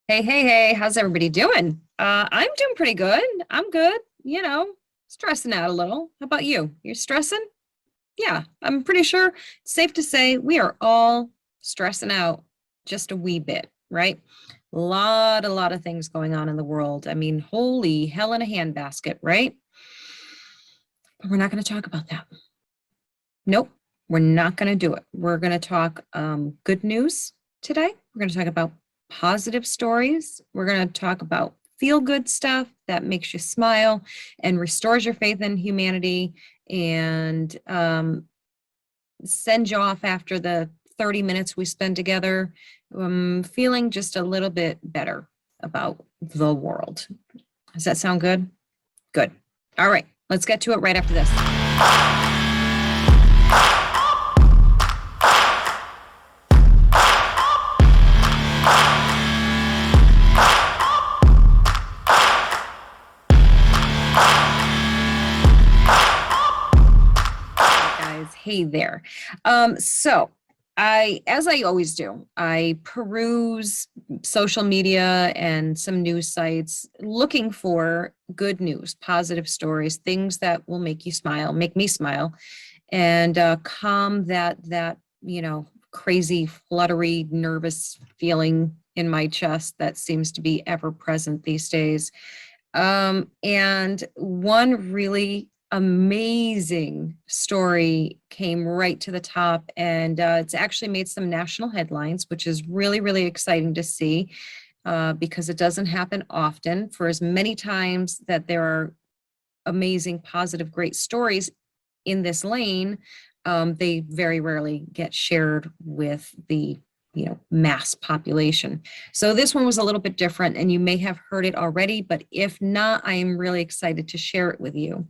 Hey, hey, hey, how's everybody doing? I'm doing pretty good. I'm good, stressing out a little. How about you? You're stressing? Yeah, I'm pretty sure it's safe to say we are all stressing out just a wee bit, right? A lot of things going on in the world. I mean, holy hell in a handbasket, right? But we're not going to talk about that. Nope, we're not going to do it. We're going to talk good news today. We're going to talk about positive stories. We're going to talk about feel good stuff that makes you smile and restores your faith in humanity and send you off after the 30 minutes we spend together, feeling just a little bit better about the world. Does that sound good? Good. All right, let's get to it right after this. Guys, hey there. So as I always do, I peruse social media and some news sites looking for good news, positive stories, things that will make you smile, make me smile, and calm that crazy, fluttery, nervous feeling in my chest that seems to be ever present these days. And one really amazing story came right to the top, and it's actually made some national headlines, which is really, really exciting to see because it doesn't happen often. For as many times that there are amazing, positive, great stories in this lane, they very rarely get shared with the mass population. So this one was a little bit different, and you may have heard it already, but if not, I am really excited to share it with you.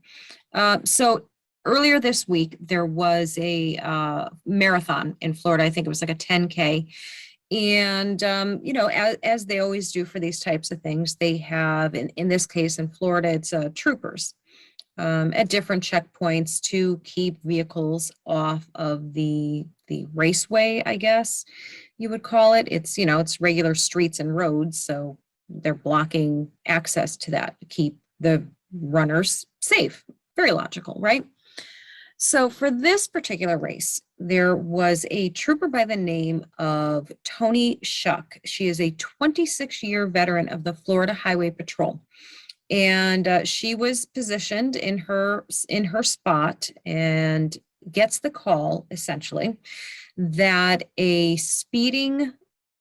So earlier this week, there was a marathon in Florida. I think it was like a 10K. And, as they always do for these types of things, they have, in this case in Florida, it's troopers at different checkpoints to keep vehicles off of the raceway, I guess you would call it. It's regular streets and roads, so they're blocking access to that to keep the runners safe. Very logical, right? So for this particular race, there was a trooper by the name of Tony Shuck. She is a 26-year veteran of the Florida Highway Patrol, and she was positioned in her spot and gets the call essentially that a speeding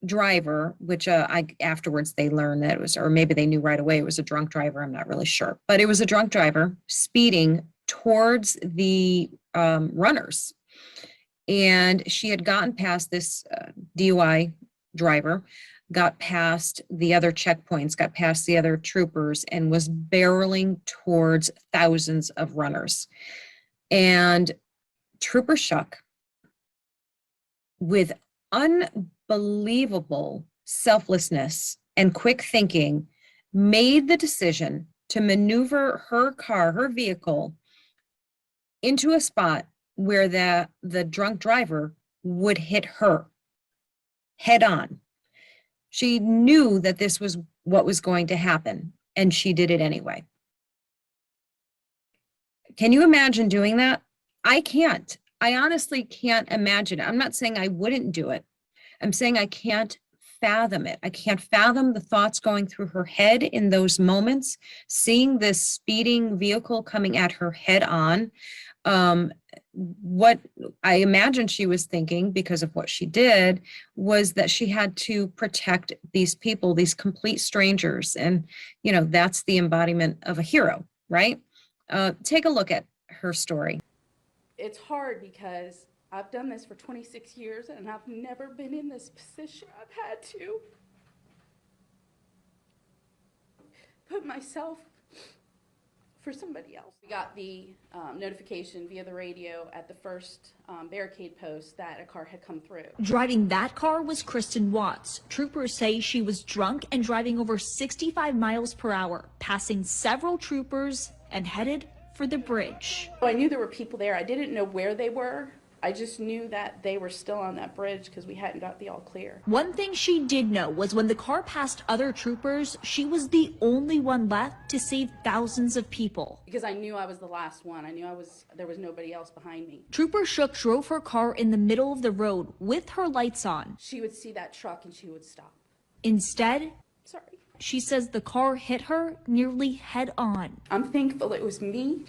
driver, which I afterwards they learned that it was, or maybe they knew right away it was a drunk driver. I'm not really sure, but it was a drunk driver speeding towards the runners, and she had gotten past this DUI driver, got past the other checkpoints, got past the other troopers, and was barreling towards thousands of runners. And Trooper Shuck, with unbelievable selflessness and quick thinking, made the decision to maneuver her car, her vehicle, into a spot where the drunk driver would hit her head on. She knew that this was what was going to happen, and she did it anyway. Can you imagine doing that? I can't. I honestly can't imagine it. I'm not saying I wouldn't do it. I'm saying I can't fathom it. I can't fathom the thoughts going through her head in those moments, seeing this speeding vehicle coming at her head on. What I imagine she was thinking, because of what she did, was that she had to protect these people, these complete strangers. And, that's the embodiment of a hero, right? Take a look at her story. It's hard because I've done this for 26 years and I've never been in this position. I've had to put myself for somebody else. We got the notification via the radio at the first barricade post that a car had come through. Driving that car was Kristen Watts. Troopers say she was drunk and driving over 65 miles per hour, passing several troopers and headed for the bridge. So I knew there were people there. I didn't know where they were. I just knew that they were still on that bridge because we hadn't got the all clear. One thing she did know was when the car passed other troopers, she was the only one left to save thousands of people. Because I knew I was the last one. I knew there was nobody else behind me. Trooper Shook drove her car in the middle of the road with her lights on. She would see that truck and she would stop. Instead, Sorry. she says the car hit her nearly head on. I'm thankful it was me.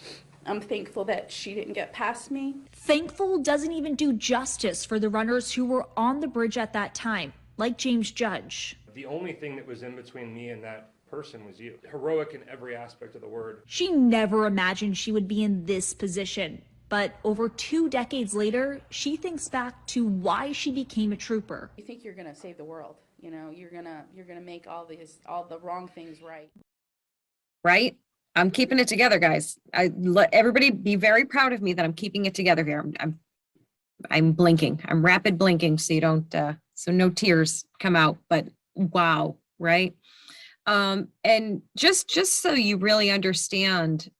I'm thankful that she didn't get past me. Thankful doesn't even do justice for the runners who were on the bridge at that time, like James Judge. The only thing that was in between me and that person was you. Heroic in every aspect of the word. She never imagined she would be in this position, but over 2 decades later, she thinks back to why she became a trooper. You think you're gonna save the world, you know, you're gonna make all the wrong things right. Right? I'm keeping it together, guys. I let everybody be very proud of me that I'm keeping it together here. I'm blinking. I'm rapid blinking so you don't so no tears come out, but wow, right? And just so you really understand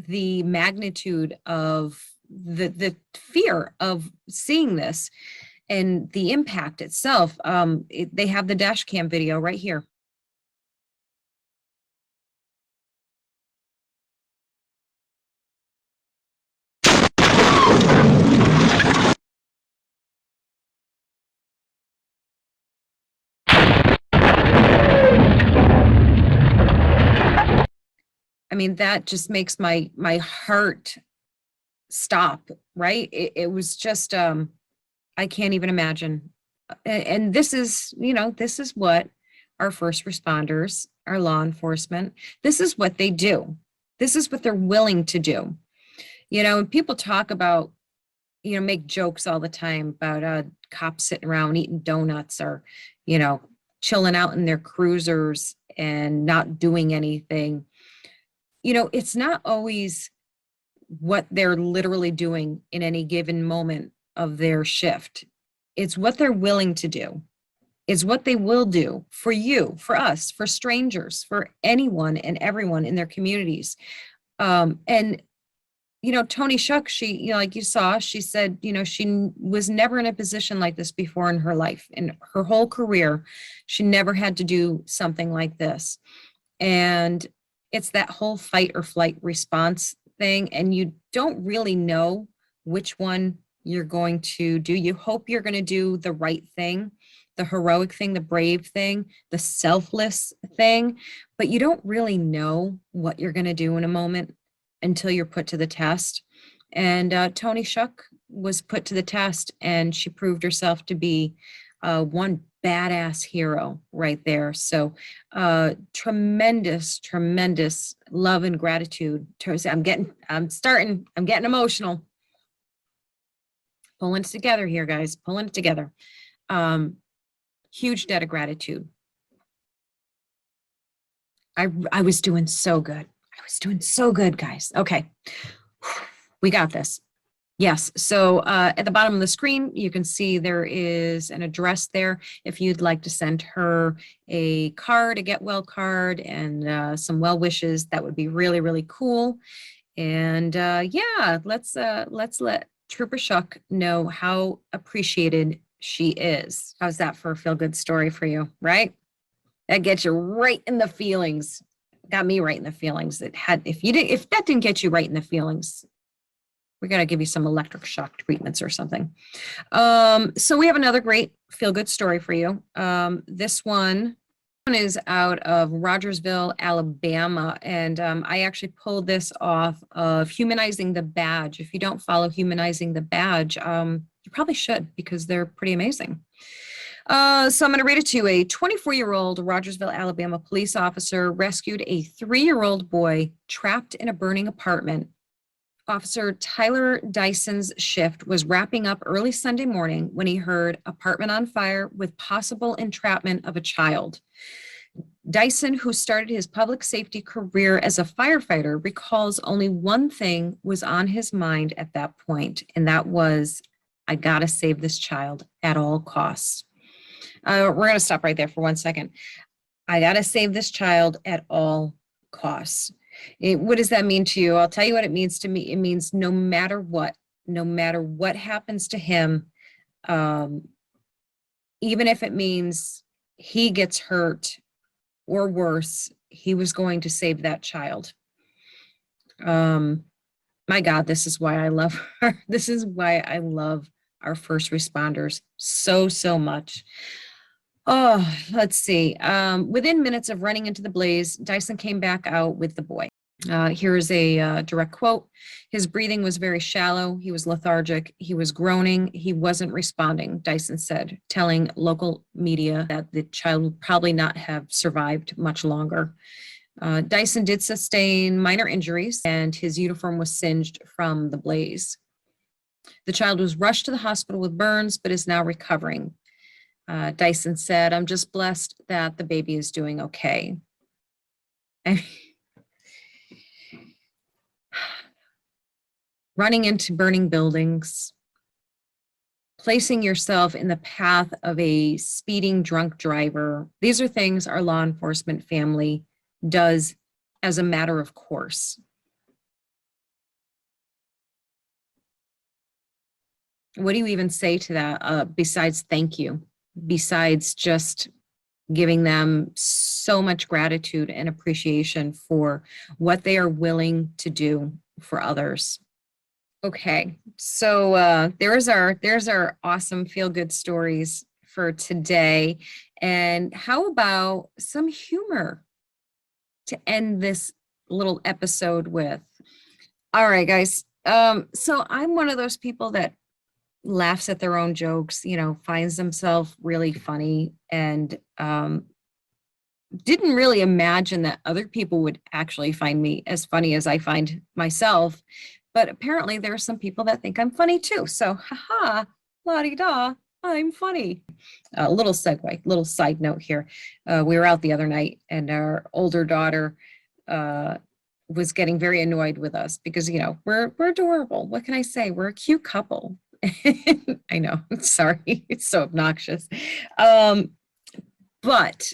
the magnitude of the fear of seeing this and the impact itself, they have the dash cam video right here. I mean, that just makes my heart stop, right? It was just, I can't even imagine. And this is, you know, this is what our first responders, our law enforcement, this is what they do. This is what they're willing to do. You know, and people talk about, you know, make jokes all the time about cops sitting around eating donuts or, you know, chilling out in their cruisers and not doing anything. You know, it's not always what they're literally doing in any given moment of their shift. It's what they're willing to do. It's what they will do for you, for us, for strangers, for anyone and everyone in their communities. And, you know, Tony Shuck, she, you know, like you saw, she said, you know, she was never in a position like this before in her life. In her whole career, she never had to do something like this. And it's that whole fight or flight response thing. And you don't really know which one you're going to do. You hope you're going to do the right thing, the heroic thing, the brave thing, the selfless thing, but you don't really know what you're going to do in a moment until you're put to the test. And Tony Shuck was put to the test, and she proved herself to be one badass hero right there. So tremendous, tremendous love and gratitude. I'm getting emotional. Pulling it together here, guys, pulling it together. Huge debt of gratitude. I was doing so good. I was doing so good, guys. Okay, we got this. Yes, so at the bottom of the screen, you can see there is an address there. If you'd like to send her a card, a get well card, and some well wishes, that would be really, really cool. And yeah, let's let Trooper Shuck know how appreciated she is. How's that for a feel-good story for you, right? That gets you right in the feelings. Got me right in the feelings. If that didn't get you right in the feelings, we got to give you some electric shock treatments or something. So we have another great feel-good story for you. This one is out of Rogersville, Alabama. And I actually pulled this off of Humanizing the Badge. If you don't follow Humanizing the Badge, you probably should, because they're pretty amazing. So I'm going to read it to you. A 24-year-old Rogersville, Alabama police officer rescued a 3-year-old boy trapped in a burning apartment. Officer Tyler Dyson's shift was wrapping up early Sunday morning when he heard apartment on fire with possible entrapment of a child. Dyson, who started his public safety career as a firefighter, recalls only one thing was on his mind at that point, and that was, I gotta save this child at all costs. We're gonna stop right there for 1 second. I gotta save this child at all costs. What does that mean to you? I'll tell you what it means to me. It means no matter what, no matter what happens to him, um, even if it means he gets hurt or worse, he was going to save that child. My God, this is why I love her. This is why I love our first responders so, so much. Oh, let's see. Within minutes of running into the blaze, Dyson came back out with the boy. Here's a direct quote. His breathing was very shallow. He was lethargic. He was groaning. He wasn't responding, Dyson said, telling local media that the child would probably not have survived much longer. Dyson did sustain minor injuries, and his uniform was singed from the blaze. The child was rushed to the hospital with burns, but is now recovering. Dyson said, "I'm just blessed that the baby is doing okay." Running into burning buildings, placing yourself in the path of a speeding drunk driver. These are things our law enforcement family does as a matter of course. What do you even say to that besides thank you? Besides just giving them so much gratitude and appreciation for what they are willing to do for others. Okay, so there's our awesome feel-good stories for today. And how about some humor to end this little episode with? All right, guys. So I'm one of those people that laughs at their own jokes, finds themselves really funny, and didn't really imagine that other people would actually find me as funny as I find myself. But apparently there are some people that think I'm funny too. So, haha, la-di-da, I'm funny. A little segue, little side note here. We were out the other night and our older daughter was getting very annoyed with us because, we're adorable. What can I say? We're a cute couple. I know, sorry, it's so obnoxious. But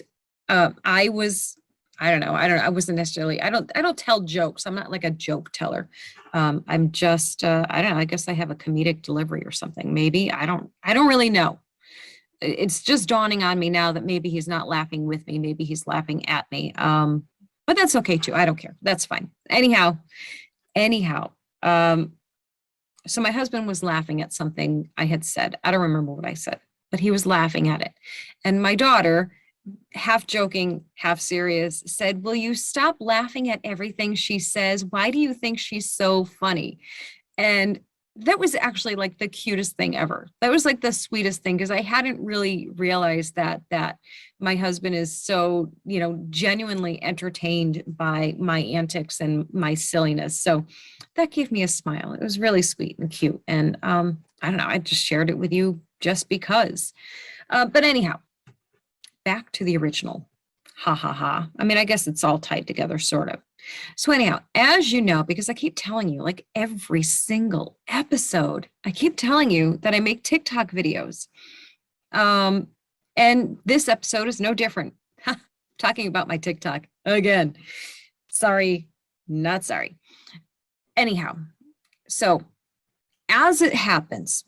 I wasn't necessarily, I don't tell jokes. I'm not like a joke teller. I'm just, I don't know, I guess I have a comedic delivery or something. Maybe, I don't really know. It's just dawning on me now that maybe he's not laughing with me. Maybe he's laughing at me. But that's okay too. I don't care. That's fine. Anyhow, so my husband was laughing at something I had said. I don't remember what I said, but he was laughing at it. And my daughter, half joking, half serious, said, "Will you stop laughing at everything she says? Why do you think she's so funny?" And that was actually like the cutest thing ever. That was like the sweetest thing because I hadn't really realized that my husband is so, genuinely entertained by my antics and my silliness. So that gave me a smile. It was really sweet and cute. And I don't know, I just shared it with you just because. But anyhow, back to the original. Ha ha ha. I mean, I guess it's all tied together, sort of. So anyhow, as you know, because I keep telling you, like every single episode, I keep telling you that I make TikTok videos. And this episode is no different. Talking about my TikTok again. Sorry, not sorry. Anyhow, so as it happens,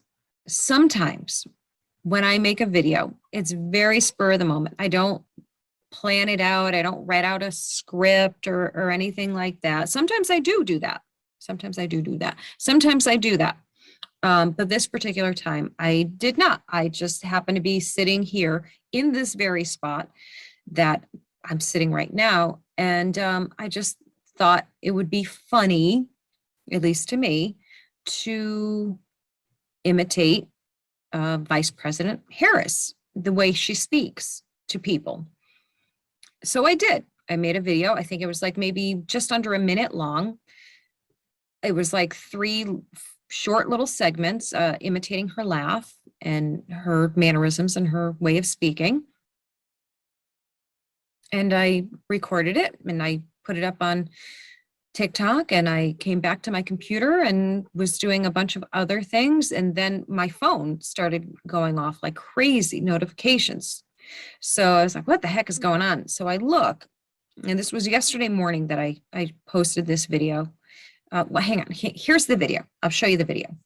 sometimes when I make a video, it's very spur of the moment. I don't plan it out. I don't write out a script or anything like that. Sometimes I do that. Sometimes I do that. Sometimes I do that. But this particular time, I did not. I just happened to be sitting here in this very spot that I'm sitting right now. And I just thought it would be funny, at least to me, to imitate Vice President Harris, the way she speaks to people. So I did. I made a video. I think it was like maybe just under a minute long. It was like 3 short little segments imitating her laugh and her mannerisms and her way of speaking. And I recorded it and I put it up on TikTok, and I came back to my computer and was doing a bunch of other things. And then my phone started going off like crazy notifications. So I was like, what the heck is going on? So I look, and this was yesterday morning that I posted this video. Well, hang on, here's the video. I'll show you the video.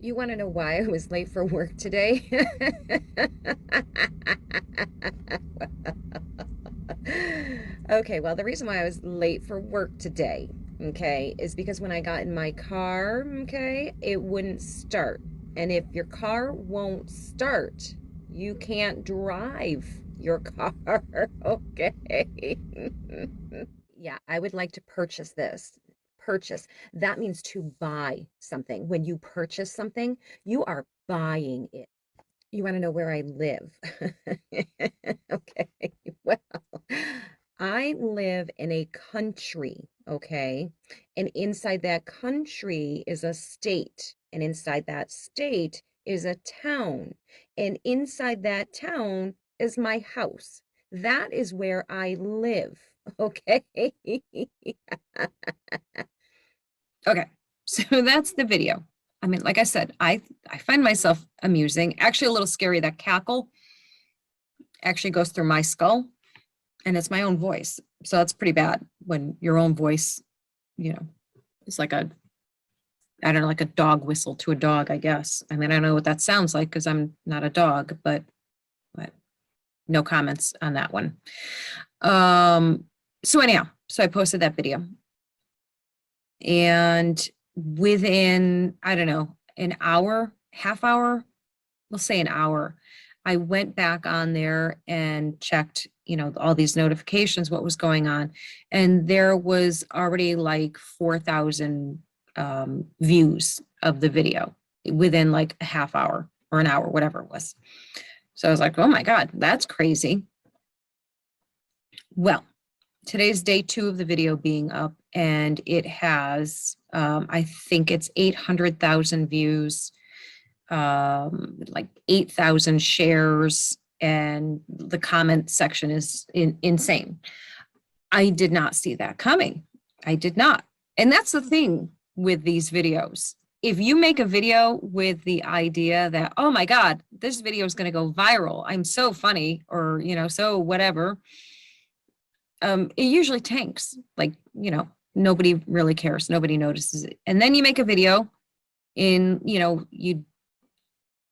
You want to know why I was late for work today? Okay, well, the reason why I was late for work today, okay, is because when I got in my car, okay, it wouldn't start. And if your car won't start, you can't drive your car, okay? Yeah, I would like to purchase this. Purchase. That means to buy something. When you purchase something, you are buying it. You want to know where I live? Okay. Well, I live in a country, okay? And inside that country is a state, and inside that state is a town, and inside that town is my house. That is where I live, okay? Okay, so that's the video. I mean, like I said, I find myself amusing, actually a little scary. That cackle actually goes through my skull, and it's my own voice. So that's pretty bad when your own voice, you know, is like a, I don't know, like a dog whistle to a dog, I guess. I mean, I don't know what that sounds like because I'm not a dog, but no comments on that one. So anyhow, so I posted that video. And within, I don't know, an hour, half hour, we'll say an hour, I went back on there and checked, you know, all these notifications, what was going on. And there was already like 4,000 views of the video within like a half hour or an hour, whatever it was. So I was like, oh my God, that's crazy. Well, today's day 2 of the video being up, and it has, I think it's 800,000 views, like 8,000 shares, and the comment section is insane. I did not see that coming. I did not. And that's the thing with these videos. If you make a video with the idea that, oh my God, this video is going to go viral, I'm so funny, or, you know, so whatever, it usually tanks. Like, you know, nobody really cares. Nobody notices it. And then you make a video in, you know,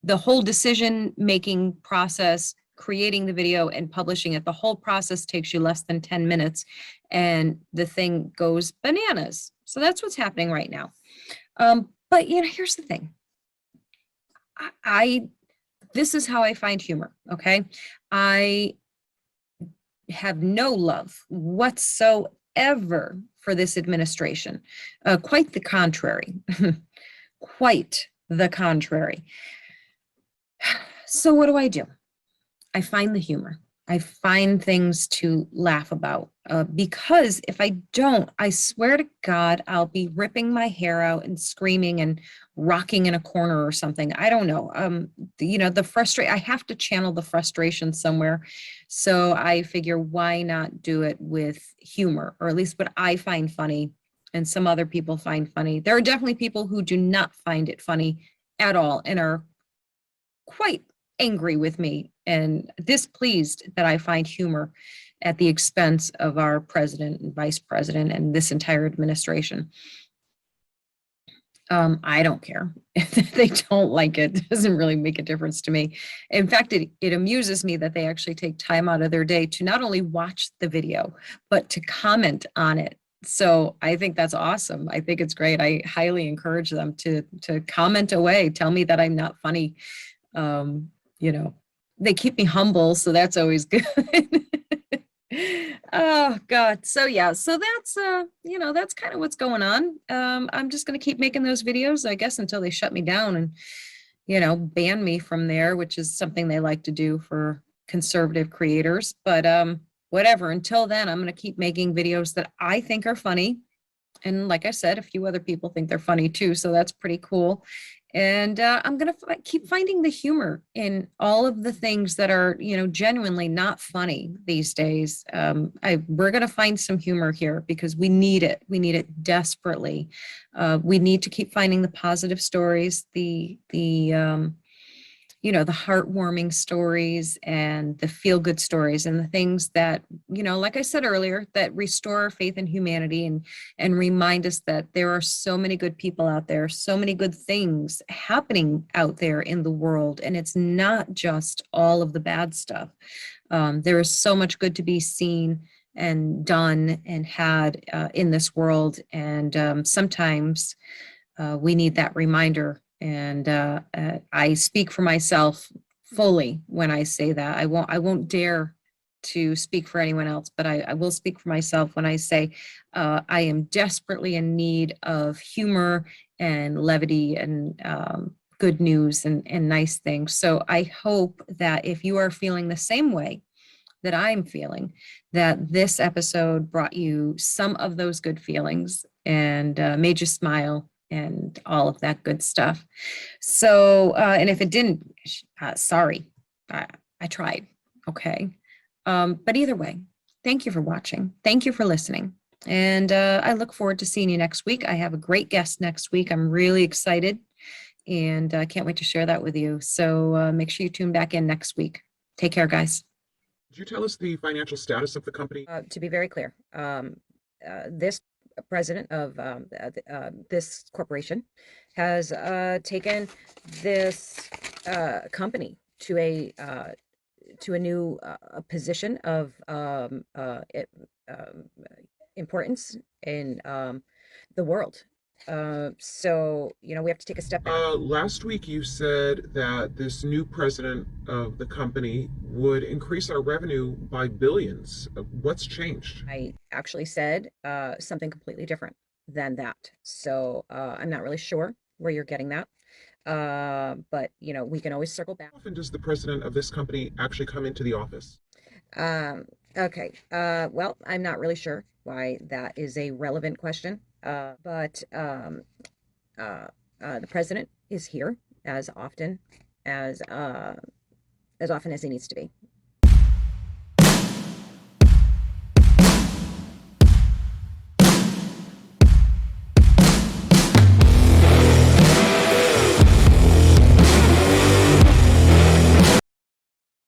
the whole decision making process, creating the video and publishing it, the whole process takes you less than 10 minutes and the thing goes bananas. So that's what's happening right now. But you know, here's the thing. This is how I find humor. Okay. I have no love whatsoever for this administration. Quite the contrary. Quite the contrary. So what do? I find the humor. I find things to laugh about, because if I don't, I swear to God, I'll be ripping my hair out and screaming and rocking in a corner or something. I don't know. You know, I have to channel the frustration somewhere. So I figure, why not do it with humor, or at least what I find funny and some other people find funny. There are definitely people who do not find it funny at all and are quite angry with me and displeased that I find humor at the expense of our president and vice president and this entire administration. I don't care. If they don't like it, it doesn't really make a difference to me. In fact, it amuses me that they actually take time out of their day to not only watch the video, but to comment on it. So I think that's awesome. I think it's great. I highly encourage them to comment away, tell me that I'm not funny. You know, they keep me humble, so that's always good. Oh God. So yeah, so that's you know, that's kind of what's going on. I'm just gonna keep making those videos, I guess, until they shut me down and, you know, ban me from there, which is something they like to do for conservative creators. But whatever, until then, I'm gonna keep making videos that I think are funny. And like I said, a few other people think they're funny too, so that's pretty cool. And I'm gonna keep finding the humor in all of the things that are, you know, genuinely not funny these days. We're gonna find some humor here because we need it. We need it desperately. We need to keep finding the positive stories, the the heartwarming stories and the feel good stories and the things that, like I said earlier, that restore our faith in humanity and remind us that there are so many good people out there, so many good things happening out there in the world. And it's not just all of the bad stuff. There is so much good to be seen and done and had in this world. And sometimes we need that reminder. And I speak for myself fully when I say that. I won't dare to speak for anyone else, but I will speak for myself when I say I am desperately in need of humor and levity and good news and nice things. So I hope that if you are feeling the same way that I'm feeling, that this episode brought you some of those good feelings and made you smile and all of that good stuff. So, and if it didn't, sorry, I tried. Okay. But either way, thank you for watching. Thank you for listening. And I look forward to seeing you next week. I have a great guest next week. I'm really excited and I can't wait to share that with you. So make sure you tune back in next week. Take care, guys. Could you tell us the financial status of the company? To be very clear, this president of this corporation has taken this company to a new position of importance in the world. So, we have to take a step back. Last week you said that this new president of the company would increase our revenue by billions. What's changed? I actually said something completely different than that. So I'm not really sure where you're getting that. But, we can always circle back. How often does the president of this company actually come into the office? Okay. Well, I'm not really sure why that is a relevant question. But the president is here as often as he needs to be.